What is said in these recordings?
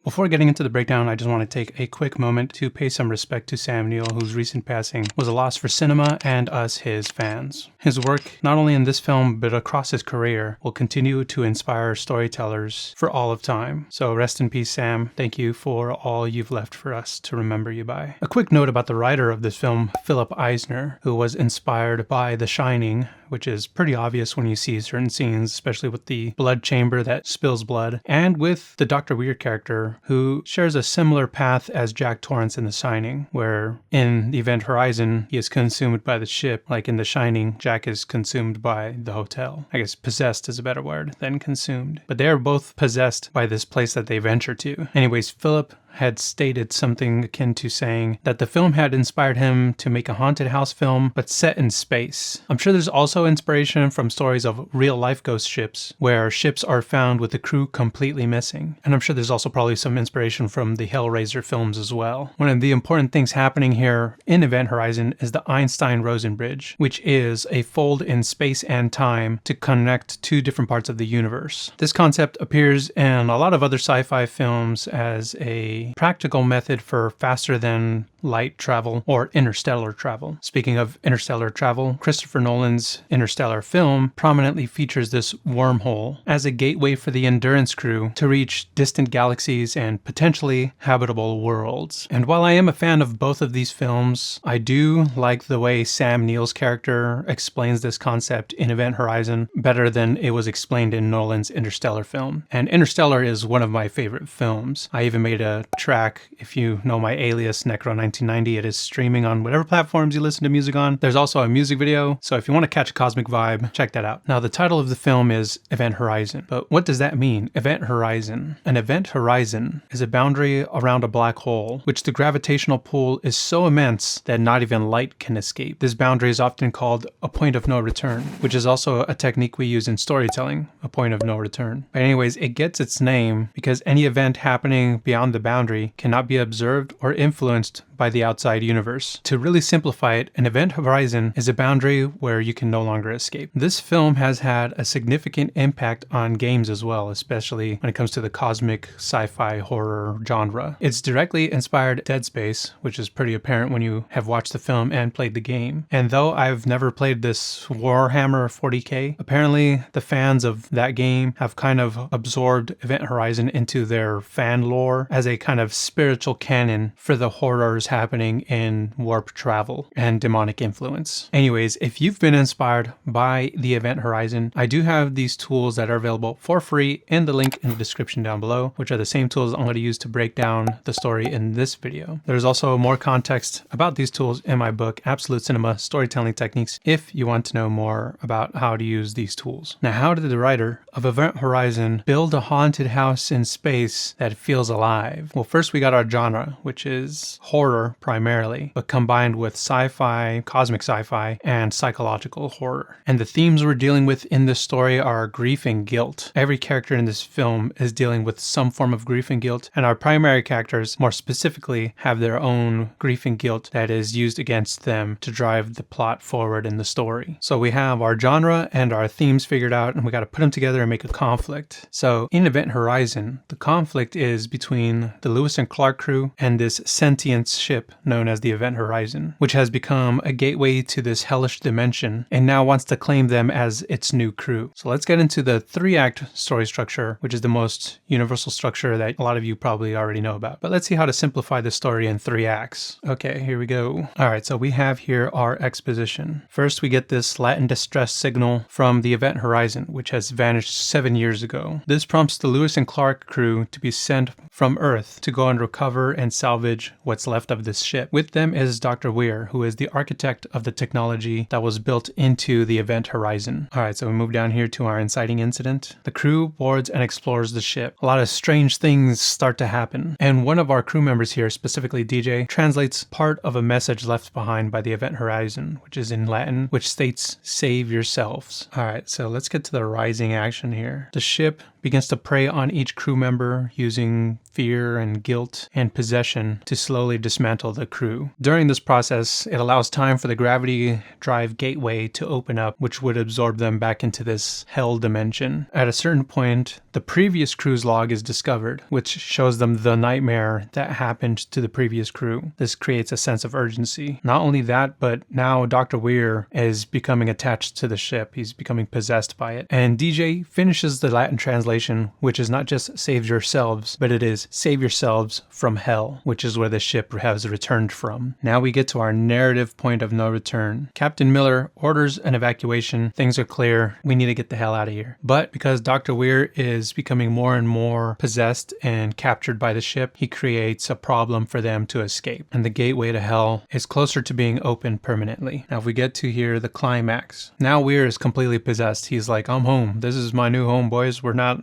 Before getting into the breakdown, I just want to take a quick moment to pay some respect to Sam Neill, whose recent passing was a loss for cinema and us, his fans. His work, not only in this film, but across his career, will continue to inspire storytellers for all of time. So rest in peace, Sam. Thank you for all you've left for us to remember you by. A quick note about the writer of this film, Philip Eisner, who was inspired by The Shining, which is pretty obvious when you see certain scenes, especially with the blood chamber that spills blood, and with the Dr. Weir character, who shares a similar path as Jack Torrance in The Shining, where in the Event Horizon, he is consumed by the ship, like in The Shining, Jack is consumed by the hotel. I guess possessed is a better word than consumed. But they are both possessed by this place that they venture to. Anyways, Philip had stated something akin to saying that the film had inspired him to make a haunted house film, but set in space. I'm sure there's also inspiration from stories of real-life ghost ships, where ships are found with the crew completely missing. And I'm sure there's also probably some inspiration from the Hellraiser films as well. One of the important things happening here in Event Horizon is the Einstein-Rosen Bridge, which is a fold in space and time to connect two different parts of the universe. This concept appears in a lot of other sci-fi films as a practical method for faster than light travel or interstellar travel. Speaking of interstellar travel, Christopher Nolan's Interstellar film prominently features this wormhole as a gateway for the Endurance crew to reach distant galaxies and potentially habitable worlds. And while I am a fan of both of these films, I do like the way Sam Neill's character explains this concept in Event Horizon better than it was explained in Nolan's Interstellar film. And Interstellar is one of my favorite films. I even made a track, if you know my alias, NEKRO 1990, it is streaming on whatever platforms you listen to music on. There's also a music video, so if you want to catch a cosmic vibe, check that out. Now, the title of the film is Event Horizon, but what does that mean? Event Horizon. An event horizon is a boundary around a black hole, which the gravitational pull is so immense that not even light can escape. This boundary is often called a point of no return, which is also a technique we use in storytelling, a point of no return. But anyways, it gets its name because any event happening beyond the boundary cannot be observed or influenced by the outside universe. To really simplify it, an event horizon is a boundary where you can no longer escape. This film has had a significant impact on games as well, especially when it comes to the cosmic sci-fi horror genre. It's directly inspired Dead Space, which is pretty apparent when you have watched the film and played the game. And though I've never played this Warhammer 40k, apparently the fans of that game have kind of absorbed Event Horizon into their fan lore as a kind of spiritual canon for the horrors happening in warp travel and demonic influence. Anyways, if you've been inspired by the Event Horizon, I do have these tools that are available for free in the link in the description down below, which are the same tools I'm going to use to break down the story in this video. There's also more context about these tools in my book, Absolute Cinema Storytelling Techniques, if you want to know more about how to use these tools. Now, how did the writer of Event Horizon build a haunted house in space that feels alive? Well, first we got our genre, which is horror primarily, but combined with sci-fi, cosmic sci-fi, and psychological horror. And the themes we're dealing with in this story are grief and guilt. Every character in this film is dealing with some form of grief and guilt, and our primary characters, more specifically, have their own grief and guilt that is used against them to drive the plot forward in the story. So we have our genre and our themes figured out, and we got to put them together and make a conflict. So in Event Horizon, the conflict is between the Lewis and Clark crew and this sentient ship known as the Event Horizon, which has become a gateway to this hellish dimension and now wants to claim them as its new crew. So let's get into the 3-act story structure, which is the most universal structure that a lot of you probably already know about. But let's see how to simplify the story in 3 acts. Okay, here we go. All right, so we have here our exposition. First, we get this Latin distress signal from the Event Horizon, which has vanished 7 years ago. This prompts the Lewis and Clark crew to be sent from Earth to go and recover and salvage what's left of this ship. With them is Dr. Weir, who is the architect of the technology that was built into the Event Horizon. Alright, so we move down here to our inciting incident. The crew boards and explores the ship. A lot of strange things start to happen, and one of our crew members here, specifically DJ, translates part of a message left behind by the Event Horizon, which is in Latin, which states, "Save yourselves." Alright, so let's get to the rising action here. The ship begins to prey on each crew member using fear and guilt and possession to slowly dismantle the crew. During this process, it allows time for the gravity drive gateway to open up, which would absorb them back into this hell dimension. At a certain point, the previous crew's log is discovered, which shows them the nightmare that happened to the previous crew. This creates a sense of urgency. Not only that, but now Dr. Weir is becoming attached to the ship. He's becoming possessed by it. And DJ finishes the Latin translation, which is not just save yourselves, but it is save yourselves from hell, which is where the ship has returned from. Now we get to our narrative point of no return. Captain Miller orders an evacuation. Things are clear. We need to get the hell out of here. But because Dr. Weir is becoming more and more possessed and captured by the ship, he creates a problem for them to escape. And the gateway to hell is closer to being open permanently. Now if we get to here, the climax. Now Weir is completely possessed. He's like, I'm home. This is my new home, boys. We're not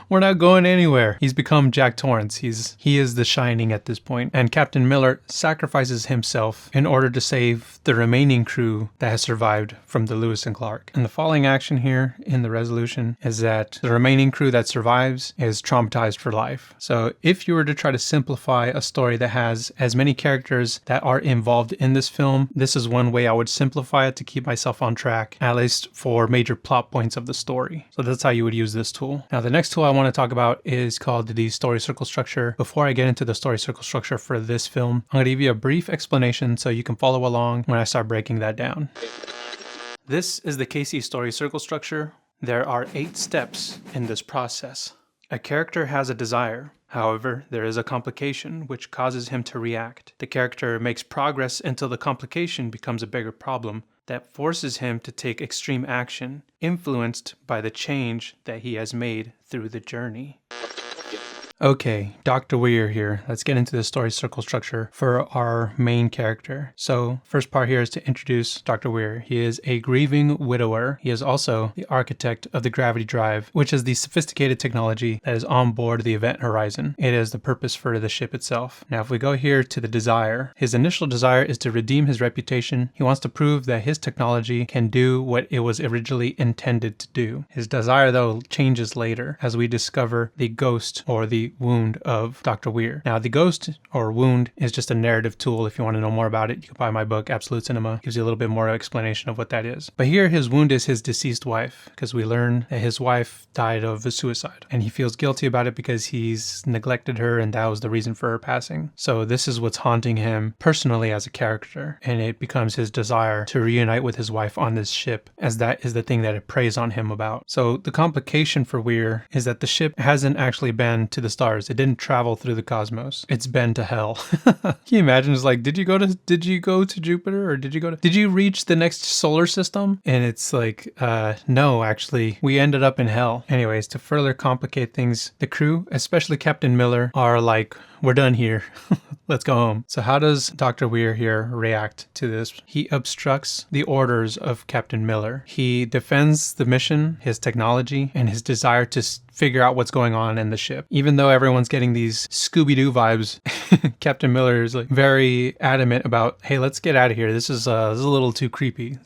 we're not going anywhere. He's become Jack Torrance. He is the Shining at this point. And Captain Miller sacrifices himself in order to save the remaining crew that has survived from the Lewis and Clark. And the following action here in the resolution is that the remaining crew that survives is traumatized for life. So if you were to try to simplify a story that has as many characters that are involved in this film, this is one way I would simplify it to keep myself on track, at least for major plot points of the story. So that's how you would use this tool. Now the next tool I want to talk about is called the story circle structure. Before I get into the story circle structure for this film, I'm going to give you a brief explanation so you can follow along when I start breaking that down. This is the KC story circle structure. There are 8 steps in this process. A character has a desire. However, there is a complication which causes him to react. The character makes progress until the complication becomes a bigger problem that forces him to take extreme action, influenced by the change that he has made through the journey. Okay, Dr. Weir here. Let's get into the story circle structure for our main character. So, first part here is to introduce Dr. Weir. He is a grieving widower. He is also the architect of the gravity drive, which is the sophisticated technology that is on board the Event Horizon. It is the purpose for the ship itself. Now, if we go here to the desire, his initial desire is to redeem his reputation. He wants to prove that his technology can do what it was originally intended to do. His desire, though, changes later as we discover the ghost or the wound of Dr. Weir. Now, the ghost or wound is just a narrative tool. If you want to know more about it, you can buy my book, Absolute Cinema. It gives you a little bit more explanation of what that is. But here, his wound is his deceased wife, because we learn that his wife died of a suicide. And he feels guilty about it because he's neglected her, and that was the reason for her passing. So this is what's haunting him personally as a character. And it becomes his desire to reunite with his wife on this ship, as that is the thing that it preys on him about. So the complication for Weir is that the ship hasn't actually been to the stars. It didn't travel through the cosmos. It's been to hell. Can you imagine? It's like, did you go to Jupiter, or did you reach the next solar system? And it's like, no, actually, we ended up in hell. Anyways, to further complicate things, the crew, especially Captain Miller, are like, we're done here. Let's go home. So how does Dr. Weir here react to this? He obstructs the orders of Captain Miller. He defends the mission, his technology, and his desire to figure out what's going on in the ship. Even though everyone's getting these Scooby-Doo vibes, Captain Miller is like very adamant about, hey, let's get out of here. This is a little too creepy.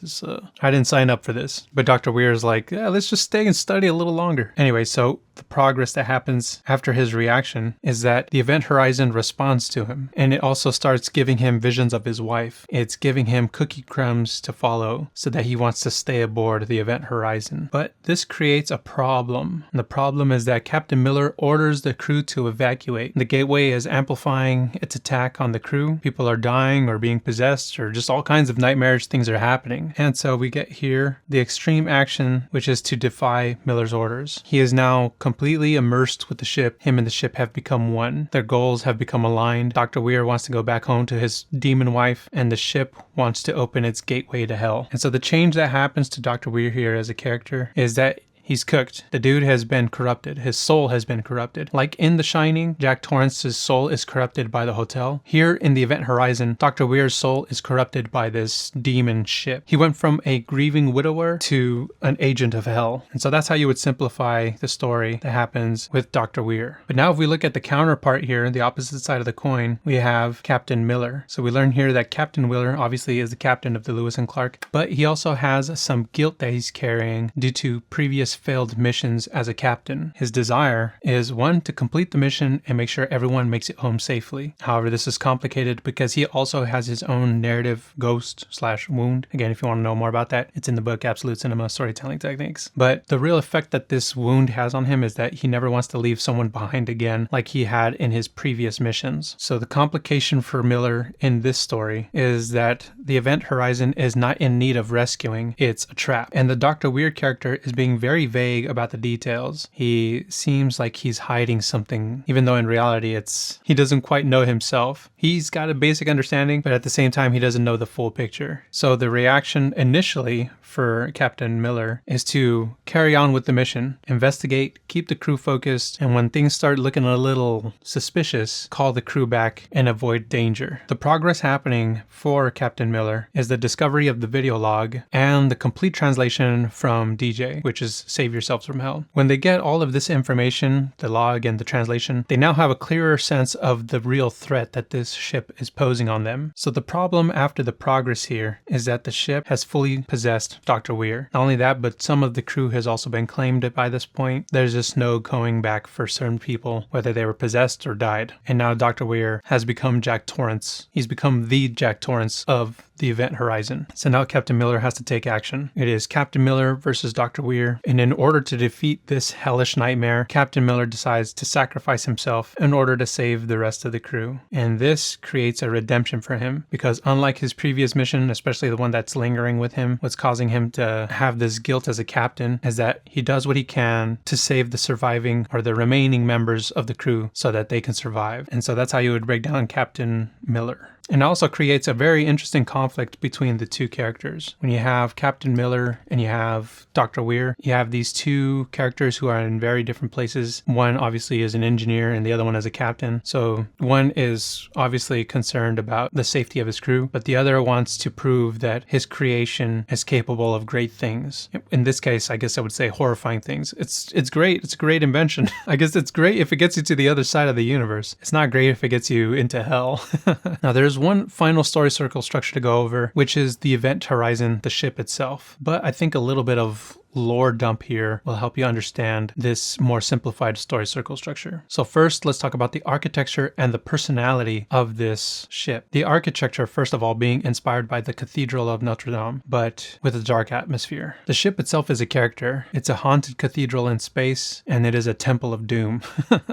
I didn't sign up for this. But Dr. Weir is like, yeah, let's just stay and study a little longer. Anyway, so the progress that happens after his reaction is that the Event Horizon responds to him. And it also starts giving him visions of his wife. It's giving him cookie crumbs to follow so that he wants to stay aboard the Event Horizon. But this creates a problem. And the problem is that Captain Miller orders the crew to evacuate. The gateway is amplifying its attack on the crew. People are dying or being possessed, or just all kinds of nightmarish things are happening. And so we get here the extreme action, which is to defy Miller's orders. He is now completely immersed with the ship. Him and the ship have become one. Their goals have become aligned. Dr. Weir wants to go back home to his demon wife, and the ship wants to open its gateway to hell. And so the change that happens to Dr. Weir here as a character is that he's cooked. The dude has been corrupted. His soul has been corrupted. Like in The Shining, Jack Torrance's soul is corrupted by the hotel. Here in the Event Horizon, Dr. Weir's soul is corrupted by this demon ship. He went from a grieving widower to an agent of hell. And so that's how you would simplify the story that happens with Dr. Weir. But now if we look at the counterpart here, the opposite side of the coin, we have Captain Miller. So we learn here that Captain Miller obviously is the captain of the Lewis and Clark, but he also has some guilt that he's carrying due to previous failed missions as a captain. His desire is, one, to complete the mission and make sure everyone makes it home safely. However, this is complicated because he also has his own narrative ghost/wound. Again, if you want to know more about that, it's in the book Absolute Cinema Storytelling Techniques. But the real effect that this wound has on him is that he never wants to leave someone behind again like he had in his previous missions. So the complication for Miller in this story is that the event horizon is not in need of rescuing, it's a trap. And the Dr. Weir character is being very vague about the details. He seems like he's hiding something, even though in reality he doesn't quite know himself. He's got a basic understanding, but at the same time he doesn't know the full picture. So the reaction initially for Captain Miller is to carry on with the mission, investigate, keep the crew focused, and when things start looking a little suspicious, call the crew back and avoid danger. The progress happening for Captain Miller is the discovery of the video log and the complete translation from DJ, which is Save Yourselves from Hell. When they get all of this information, the log and the translation, they now have a clearer sense of the real threat that this ship is posing on them. So the problem after the progress here is that the ship has fully possessed Dr. Weir. Not only that, but some of the crew has also been claimed by this point. There's just no going back for certain people, whether they were possessed or died. And now Dr. Weir has become Jack Torrance. He's become the Jack Torrance of the event horizon. So now Captain Miller has to take action. It is Captain Miller versus Dr. Weir, and in order to defeat this hellish nightmare, Captain Miller decides to sacrifice himself in order to save the rest of the crew. And this creates a redemption for him, because unlike his previous mission, especially the one that's lingering with him, what's causing him to have this guilt as a captain is that he does what he can to save the surviving or the remaining members of the crew so that they can survive. And so that's how you would break down Captain Miller. And also creates a very interesting conflict between the two characters. When you have Captain Miller and you have Dr. Weir, you have these two characters who are in very different places. One obviously is an engineer and the other one is a captain. So one is obviously concerned about the safety of his crew, but the other wants to prove that his creation is capable of great things. In this case, I guess I would say horrifying things. It's great. It's a great invention. I guess it's great if it gets you to the other side of the universe. It's not great if it gets you into hell. Now there's one final story circle structure to go over, which is the event horizon, the ship itself. But I think a little bit of lore dump here will help you understand this more simplified story circle structure. So first, let's talk about the architecture and the personality of this ship. The architecture, first of all, being inspired by the Cathedral of Notre Dame, but with a dark atmosphere. The ship itself is a character. It's a haunted cathedral in space, and it is a temple of doom.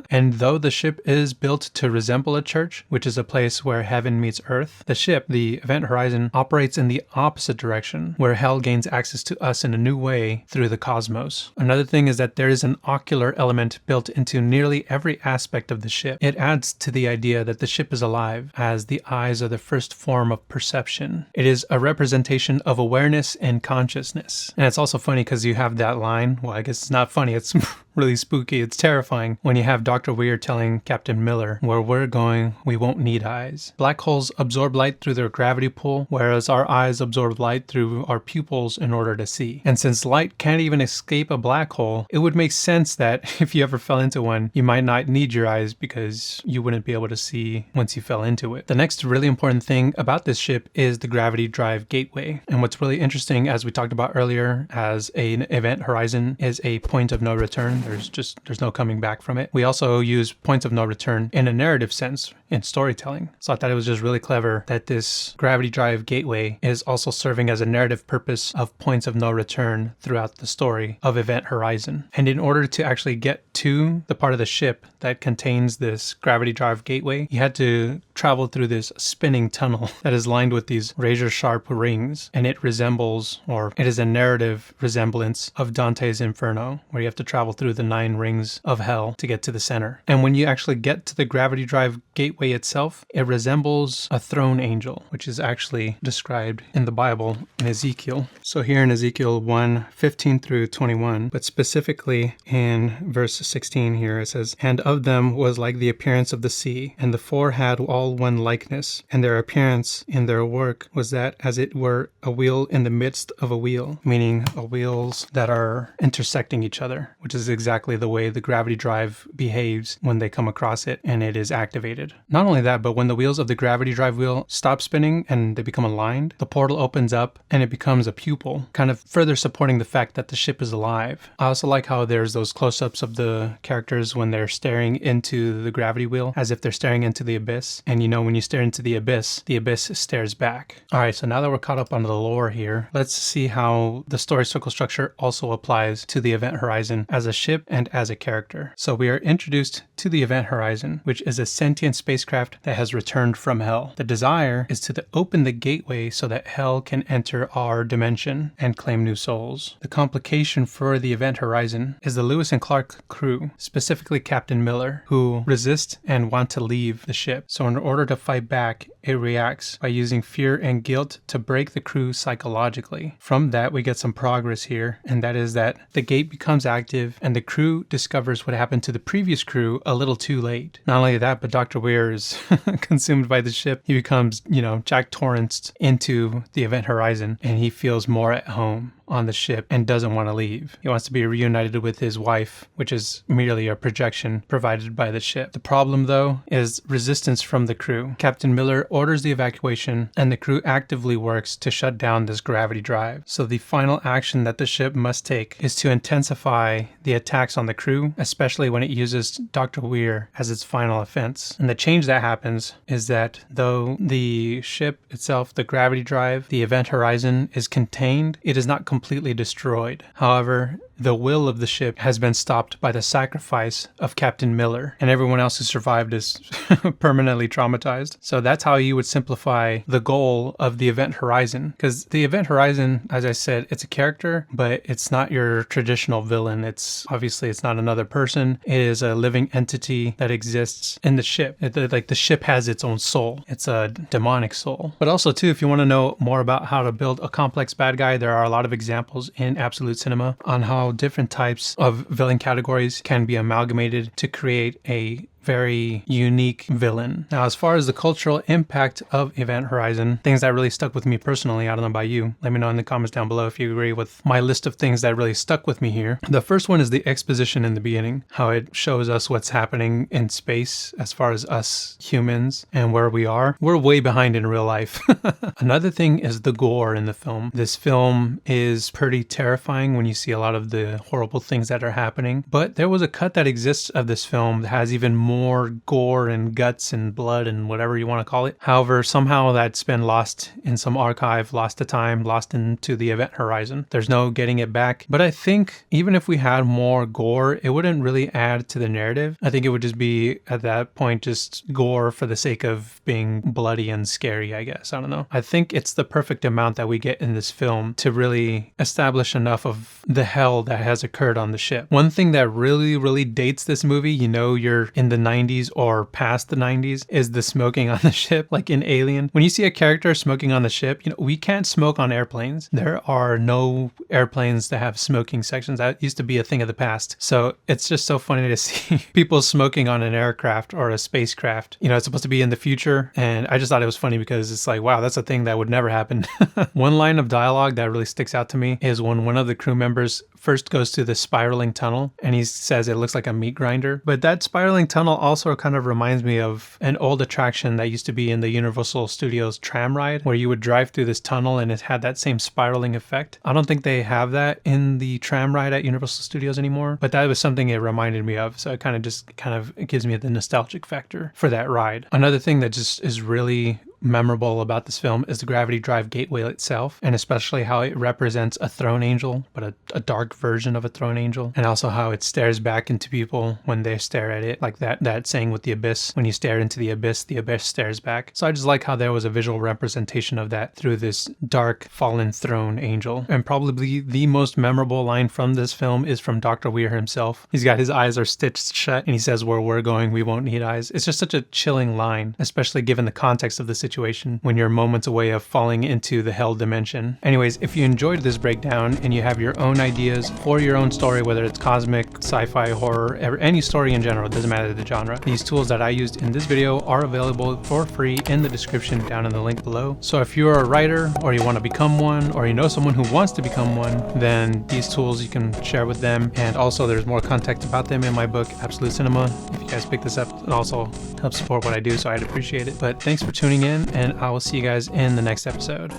And though the ship is built to resemble a church, which is a place where heaven meets earth, the ship, the event horizon, operates in the opposite direction, where hell gains access to us in a new way through the cosmos. Another thing is that there is an ocular element built into nearly every aspect of the ship. It adds to the idea that the ship is alive, as the eyes are the first form of perception. It is a representation of awareness and consciousness. And it's also funny because you have that line, well, I guess it's not funny, it's really spooky, it's terrifying, when you have Dr. Weir telling Captain Miller, where we're going, we won't need eyes. Black holes absorb light through their gravity pull, whereas our eyes absorb light through our pupils in order to see. And since light can't even escape a black hole, it would make sense that if you ever fell into one, you might not need your eyes because you wouldn't be able to see once you fell into it. The next really important thing about this ship is the gravity drive gateway. And what's really interesting, as we talked about earlier, as an event horizon is a point of no return. There's no coming back from it. We also use points of no return in a narrative sense in storytelling. So I thought it was just really clever that this gravity drive gateway is also serving as a narrative purpose of points of no return throughout the story of Event Horizon. And in order to actually get to the part of the ship that contains this gravity drive gateway, you had to travel through this spinning tunnel that is lined with these razor sharp rings, and it resembles, or it is a narrative resemblance of Dante's Inferno, where you have to travel through the 9 rings of hell to get to the center. And when you actually get to the gravity drive gateway itself, it resembles a throne angel, which is actually described in the Bible in Ezekiel. So here in Ezekiel 1:15 through 21, but specifically in verse 16 here, it says, "And of them was like the appearance of the sea, and the 4 had all one likeness, and their appearance in their work was that as it were a wheel in the midst of a wheel," meaning wheels that are intersecting each other, which is exactly the way the gravity drive behaves when they come across it and it is activated. Not only that, but when the wheels of the gravity drive wheel stop spinning and they become aligned, the portal opens up and it becomes a pupil, kind of further supporting the fact that the ship is alive. I also like how there's those close-ups of the characters when they're staring into the gravity wheel as if they're staring into the abyss. And you know, when you stare into the abyss stares back. Alright, so now that we're caught up on the lore here, let's see how the story circle structure also applies to the event horizon as a ship and as a character. So we are introduced to the event horizon, which is a sentient spacecraft that has returned from hell. The desire is to open the gateway so that hell can enter our dimension and claim new souls. The complication for the event horizon is the Lewis and Clark crew, specifically Captain Miller, who resist and want to leave the ship. So in order to fight back, it reacts by using fear and guilt to break the crew psychologically. From that, we get some progress here, and that is that the gate becomes active and the crew discovers what happened to the previous crew a little too late. Not only that, but Dr. Weir is consumed by the ship. He becomes, Jack Torranced into the event horizon, and he feels more at home on the ship and doesn't want to leave. He wants to be reunited with his wife, which is merely a projection provided by the ship. The problem, though, is resistance from the crew. Captain Miller orders the evacuation, and the crew actively works to shut down this gravity drive. So the final action that the ship must take is to intensify the attacks on the crew, especially when it uses Dr. Weir as its final offense. And the change that happens is that though the ship itself, the gravity drive, the event horizon is contained, it is not completely destroyed. However, the will of the ship has been stopped by the sacrifice of Captain Miller, and everyone else who survived is permanently traumatized. So that's how you would simplify the goal of the event horizon. Because the event horizon, as I said, it's a character, but it's not your traditional villain. It's not another person. It is a living entity that exists in the ship. Like the ship has its own soul. It's a demonic soul. But also too, if you want to know more about how to build a complex bad guy, there are a lot of examples in absolute cinema on how different types of villain categories can be amalgamated to create a very unique villain. Now, as far as the cultural impact of Event Horizon, things that really stuck with me personally, I don't know about you. Let me know in the comments down below if you agree with my list of things that really stuck with me here. The first one is the exposition in the beginning, how it shows us what's happening in space as far as us humans and where we are. We're way behind in real life. Another thing is the gore in the film. This film is pretty terrifying when you see a lot of the horrible things that are happening, but there was a cut that exists of this film that has even more gore and guts and blood and whatever you want to call it. However, somehow that's been lost in some archive, lost to time, lost into the event horizon. There's no getting it back. But I think even if we had more gore, it wouldn't really add to the narrative. I think it would just be, at that point, just gore for the sake of being bloody and scary, I guess. I don't know. I think it's the perfect amount that we get in this film to really establish enough of the hell that has occurred on the ship. One thing that really dates this movie, you're in the 90s or past the 90s, is the smoking on the ship, like in Alien. When you see a character smoking on the ship, we can't smoke on airplanes. There are no airplanes that have smoking sections. That used to be a thing of the past. So it's just so funny to see people smoking on an aircraft or a spacecraft. It's supposed to be in the future, and I just thought it was funny because it's like, wow, that's a thing that would never happen. One line of dialogue that really sticks out to me is when one of the crew members first goes to the spiraling tunnel and he says it looks like a meat grinder. But that spiraling tunnel also kind of reminds me of an old attraction that used to be in the Universal Studios tram ride, where you would drive through this tunnel and it had that same spiraling effect. I don't think they have that in the tram ride at Universal Studios anymore, but that was something it reminded me of. So it gives me the nostalgic factor for that ride. Another thing that just is really memorable about this film is the gravity drive gateway itself, and especially how it represents a throne angel, but a dark version of a throne angel, and also how it stares back into people when they stare at it, like that saying with the abyss, when you stare into the abyss stares back. So I just like how there was a visual representation of that through this dark fallen throne angel. And probably the most memorable line from this film is from Dr. Weir himself. He's got his eyes are stitched shut and he says, "Where we're going, we won't need eyes." It's just such a chilling line, especially given the context of the situation situation when you're moments away of falling into the hell dimension. Anyways, if you enjoyed this breakdown and you have your own ideas for your own story, whether it's cosmic, sci-fi, horror, any story in general, it doesn't matter the genre, these tools that I used in this video are available for free in the description down in the link below. So if you're a writer, or you want to become one, or you know someone who wants to become one, then these tools you can share with them. And also there's more context about them in my book, Absolute Cinema. If you guys pick this up, it also helps support what I do, so I'd appreciate it. But thanks for tuning in, and I will see you guys in the next episode.